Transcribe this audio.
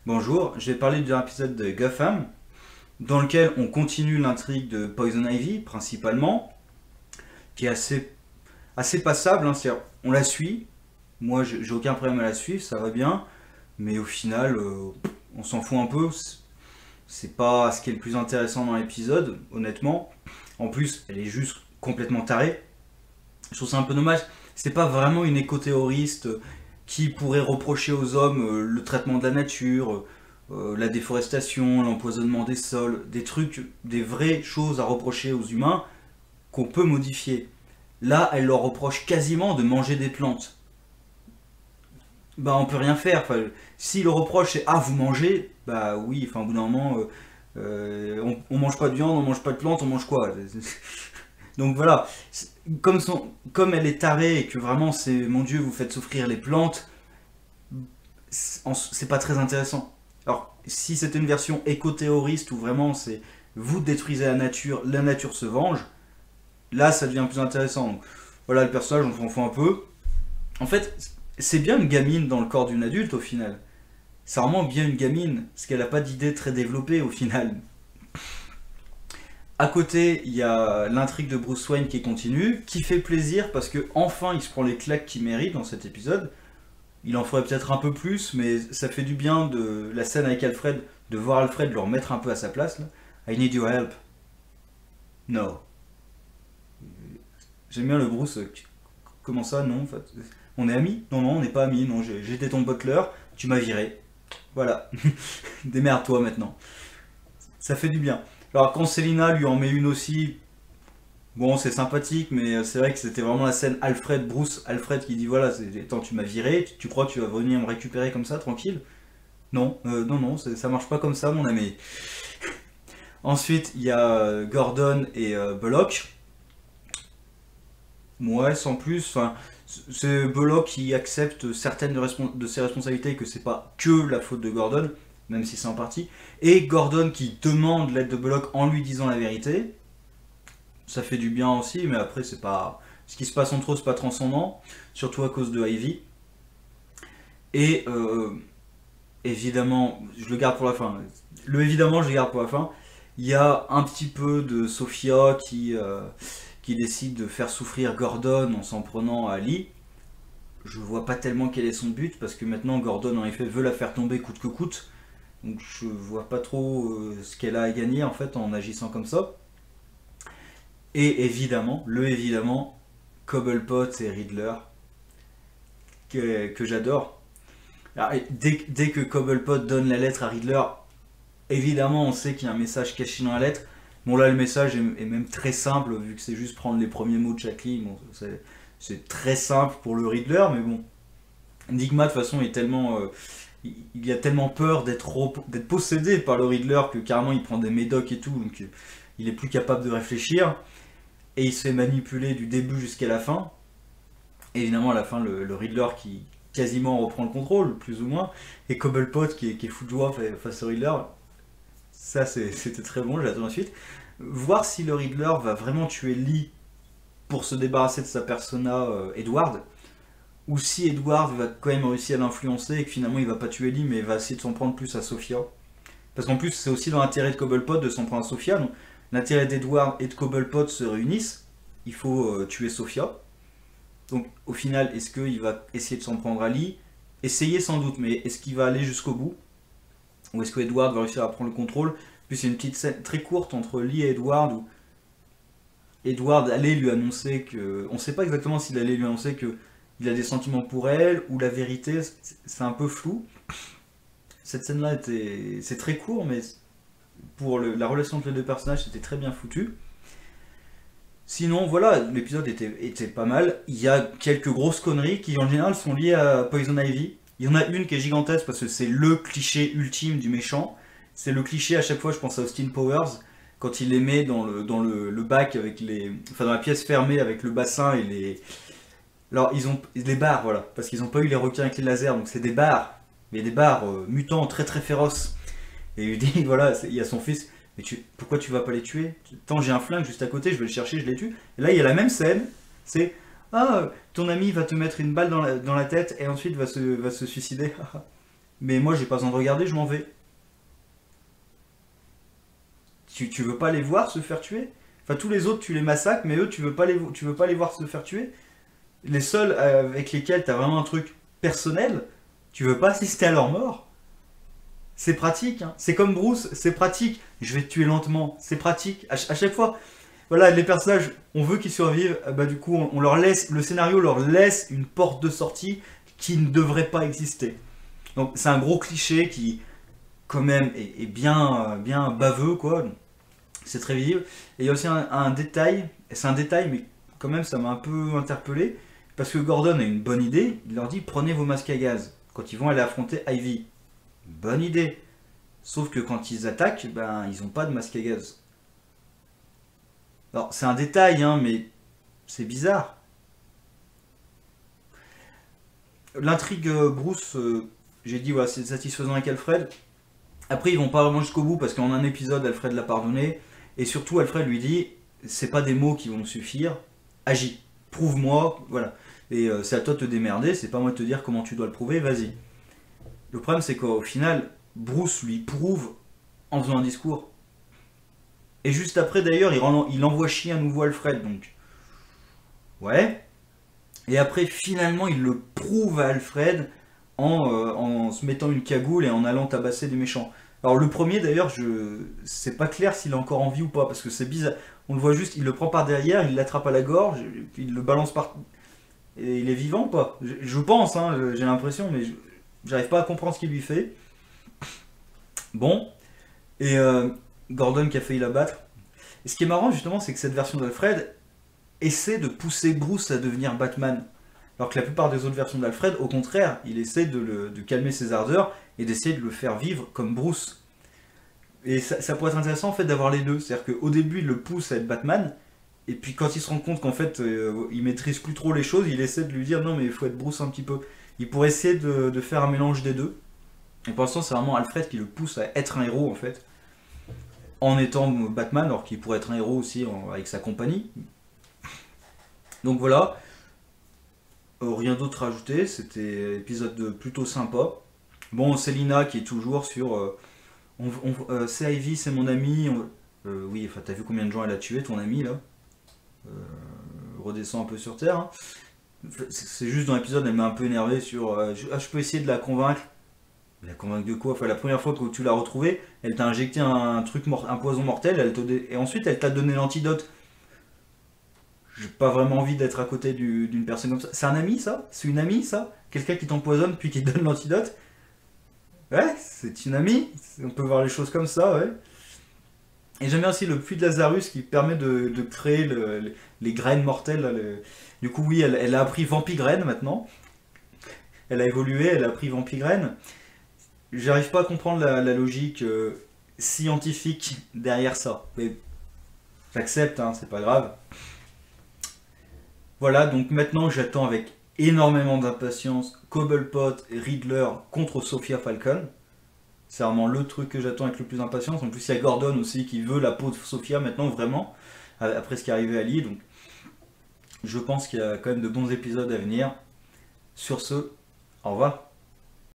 Bonjour, je vais parler d'un épisode de Gotham dans lequel on continue l'intrigue de Poison Ivy principalement, qui est assez passable, hein, c'est-à-dire on la suit, moi j'ai aucun problème à la suivre, ça va bien, mais au final on s'en fout un peu, c'est pas ce qui est le plus intéressant dans l'épisode, honnêtement. En plus, elle est juste complètement tarée, je trouve ça un peu dommage, c'est pas vraiment une éco-terroriste qui pourrait reprocher aux hommes le traitement de la nature, la déforestation, l'empoisonnement des sols, des trucs, des vraies choses à reprocher aux humains qu'on peut modifier. Là, elle leur reproche quasiment de manger des plantes. Bah, on peut rien faire. Enfin, si le reproche c'est ah vous mangez, bah oui. Enfin, au bout d'un moment, on mange pas de viande, on mange pas de plantes, on mange quoi? Donc voilà. Comme elle est tarée et que vraiment c'est mon Dieu, vous faites souffrir les plantes, c'est pas très intéressant. Alors, si c'était une version éco-terroriste où vraiment c'est vous détruisez la nature se venge, là ça devient plus intéressant. Donc, voilà, le personnage, on s'en fout un peu. En fait, c'est bien une gamine dans le corps d'une adulte au final. C'est vraiment bien une gamine, parce qu'elle a pas d'idée très développée au final. À côté, il y a l'intrigue de Bruce Wayne qui continue, qui fait plaisir parce que enfin il se prend les claques qu'il mérite dans cet épisode. Il en ferait peut-être un peu plus, mais ça fait du bien de la scène avec Alfred, de voir Alfred le remettre un peu à sa place. Là. I need your help. No. J'aime bien le Bruce. Comment ça, non en fait. On est amis? Non, non, on n'est pas amis. Non, j'étais ton butler, tu m'as viré. Voilà. Démerde-toi maintenant. Ça fait du bien. Alors quand Selina lui en met une aussi, bon, c'est sympathique, mais c'est vrai que c'était vraiment la scène Alfred, Bruce, Alfred qui dit voilà, attends, tu m'as viré, tu crois que tu vas venir me récupérer comme ça, tranquille? Non, non, non, ça marche pas comme ça, mon ami. Ensuite, il y a Gordon et Bullock. Ouais, sans plus. Enfin, c'est Bullock qui accepte certaines de ses responsabilités, que c'est pas que la faute de Gordon, même si c'est en partie. Et Gordon qui demande l'aide de Bullock en lui disant la vérité. Ça fait du bien aussi, mais après, c'est pas. Ce qui se passe entre eux, c'est pas transcendant, surtout à cause de Ivy. Et évidemment, je le garde pour la fin. Le évidemment, je le garde pour la fin. Il y a un petit peu de Sophia qui décide de faire souffrir Gordon en s'en prenant à Lee. Je vois pas tellement quel est son but parce que maintenant Gordon en effet veut la faire tomber coûte que coûte. Donc je vois pas trop ce qu'elle a à gagner en fait en agissant comme ça. Et évidemment, Cobblepot et Riddler que j'adore. Alors, dès que Cobblepot donne la lettre à Riddler, évidemment, on sait qu'il y a un message caché dans la lettre. Bon, là, le message est même très simple, vu que c'est juste prendre les premiers mots de chaque ligne. Bon, c'est très simple pour le Riddler, mais bon. Enigma, de toute façon, est tellement. Il a tellement peur d'être possédé par le Riddler que carrément il prend des médocs et tout, donc il est plus capable de réfléchir. Et il se fait manipuler du début jusqu'à la fin. Et évidemment, à la fin, le Riddler qui quasiment reprend le contrôle, plus ou moins. Et Cobblepot qui est fou de joie face au Riddler. Ça, c'était très bon, j'attends ensuite. Voir si le Riddler va vraiment tuer Lee pour se débarrasser de sa persona Edward, ou si Edward va quand même réussir à l'influencer et que finalement il va pas tuer Lee mais il va essayer de s'en prendre plus à Sophia. Parce qu'en plus c'est aussi dans l'intérêt de Cobblepot de s'en prendre à Sophia, donc l'intérêt d'Edward et de Cobblepot se réunissent, il faut tuer Sophia. Donc au final, est-ce qu'il va essayer de s'en prendre à Lee? Essayer sans doute, mais est-ce qu'il va aller jusqu'au bout? Ou est-ce que Edward va réussir à prendre le contrôle? Puis c'est une petite scène très courte entre Lee et Edward où Edward allait lui annoncer que. On ne sait pas exactement s'il allait lui annoncer que il a des sentiments pour elle ou la vérité, c'est un peu flou. Cette scène-là c'est très court, mais pour la relation entre les deux personnages, c'était très bien foutu. Sinon, voilà, l'épisode était pas mal. Il y a quelques grosses conneries qui, en général, sont liées à Poison Ivy. Il y en a une qui est gigantesque parce que c'est le cliché ultime du méchant. C'est le cliché à chaque fois, je pense à Austin Powers, quand il les met dans le bac avec les. Enfin, dans la pièce fermée avec le bassin et les. Alors, ils ont. Les bars, voilà. Parce qu'ils n'ont pas eu les requins avec les lasers, donc c'est des bars. Mais des bars mutants très très féroces. Et il dit, voilà, il y a son fils, mais pourquoi tu vas pas les tuer? Tant j'ai un flingue juste à côté, je vais le chercher, je les tue. Et là, il y a la même scène, c'est, ah, ton ami va te mettre une balle dans la tête et ensuite va se suicider. mais moi j'ai pas besoin de regarder, je m'en vais. Tu veux pas les voir se faire tuer? Enfin, tous les autres, tu les massacres, mais eux, tu veux pas les voir se faire tuer? Les seuls avec lesquels t'as vraiment un truc personnel, tu veux pas assister à leur mort? C'est pratique, hein. C'est comme Bruce, c'est pratique. Je vais te tuer lentement, c'est pratique. À chaque fois, voilà, les personnages, on veut qu'ils survivent, bah du coup, on leur laisse, le scénario leur laisse une porte de sortie qui ne devrait pas exister. Donc c'est un gros cliché qui, quand même, est bien, bien baveux, quoi. C'est très visible. Et il y a aussi un détail, et c'est un détail, mais quand même, ça m'a un peu interpellé, parce que Gordon a une bonne idée, il leur dit prenez vos masques à gaz quand ils vont aller affronter Ivy. Bonne idée. Sauf que quand ils attaquent, ben ils ont pas de masque à gaz. Alors c'est un détail, hein, mais c'est bizarre. L'intrigue Bruce, j'ai dit voilà, c'est satisfaisant avec Alfred. Après ils vont pas vraiment jusqu'au bout parce qu'en un épisode Alfred l'a pardonné et surtout Alfred lui dit c'est pas des mots qui vont suffire, agis, prouve-moi, voilà. Et c'est à toi de te démerder, c'est pas moi de te dire comment tu dois le prouver, vas-y. Le problème c'est qu'au final Bruce lui prouve en faisant un discours. Et juste après d'ailleurs il envoie chier à nouveau Alfred donc ouais. Et après, finalement, il le prouve à Alfred en se mettant une cagoule et en allant tabasser des méchants. Alors le premier, d'ailleurs, c'est pas clair s'il est encore en vie ou pas, parce que c'est bizarre. On le voit juste, il le prend par derrière, il l'attrape à la gorge, puis il le balance par... Et il est vivant ou pas? Je pense, hein, j'ai l'impression, mais j'arrive pas à comprendre ce qu'il lui fait. Bon, et Gordon qui a failli l'abattre. Et ce qui est marrant, justement, c'est que cette version d'Alfred essaie de pousser Bruce à devenir Batman. Alors que la plupart des autres versions d'Alfred, au contraire, il essaie de calmer ses ardeurs et d'essayer de le faire vivre comme Bruce. Et ça pourrait être intéressant en fait d'avoir les deux. C'est-à-dire qu'au début, il le pousse à être Batman, et puis quand il se rend compte qu'en fait, il maîtrise plus trop les choses, il essaie de lui dire non mais il faut être Bruce un petit peu. Il pourrait essayer de faire un mélange des deux. Et pour l'instant, c'est vraiment Alfred qui le pousse à être un héros en fait, en étant Batman, alors qu'il pourrait être un héros aussi avec sa compagnie. Donc voilà, rien d'autre à ajouter, c'était épisode plutôt sympa. Bon, Selina qui est toujours sur c'est Ivy, c'est mon ami. Oui, enfin, t'as vu combien de gens elle a tué, ton ami là? Euh, Redescend un peu sur terre, hein. C'est juste dans l'épisode, elle m'a un peu énervé sur. Je peux essayer de la convaincre. La convaincre de quoi? Enfin, la première fois que tu l'as retrouvée, elle t'a injecté un truc un poison mortel, et ensuite elle t'a donné l'antidote. J'ai pas vraiment envie d'être à côté d'une personne comme ça. C'est un ami ça? C'est une amie ça? Quelqu'un qui t'empoisonne puis qui te donne l'antidote? Ouais, c'est une amie. On peut voir les choses comme ça, ouais. Et j'aime bien aussi le puits de Lazarus qui permet de créer les graines mortelles. Là, du coup, oui, elle a appris Vampigraine maintenant. Elle a évolué, elle a appris Vampigraine. J'arrive pas à comprendre la logique scientifique derrière ça. Mais j'accepte, hein, c'est pas grave. Voilà, donc maintenant j'attends avec énormément d'impatience Cobblepot et Riddler contre Sophia Falcon. C'est vraiment le truc que j'attends avec le plus d'impatience. En plus, il y a Gordon aussi qui veut la peau de Sophia maintenant, vraiment, après ce qui est arrivé à Lee. Donc, je pense qu'il y a quand même de bons épisodes à venir. Sur ce, au revoir.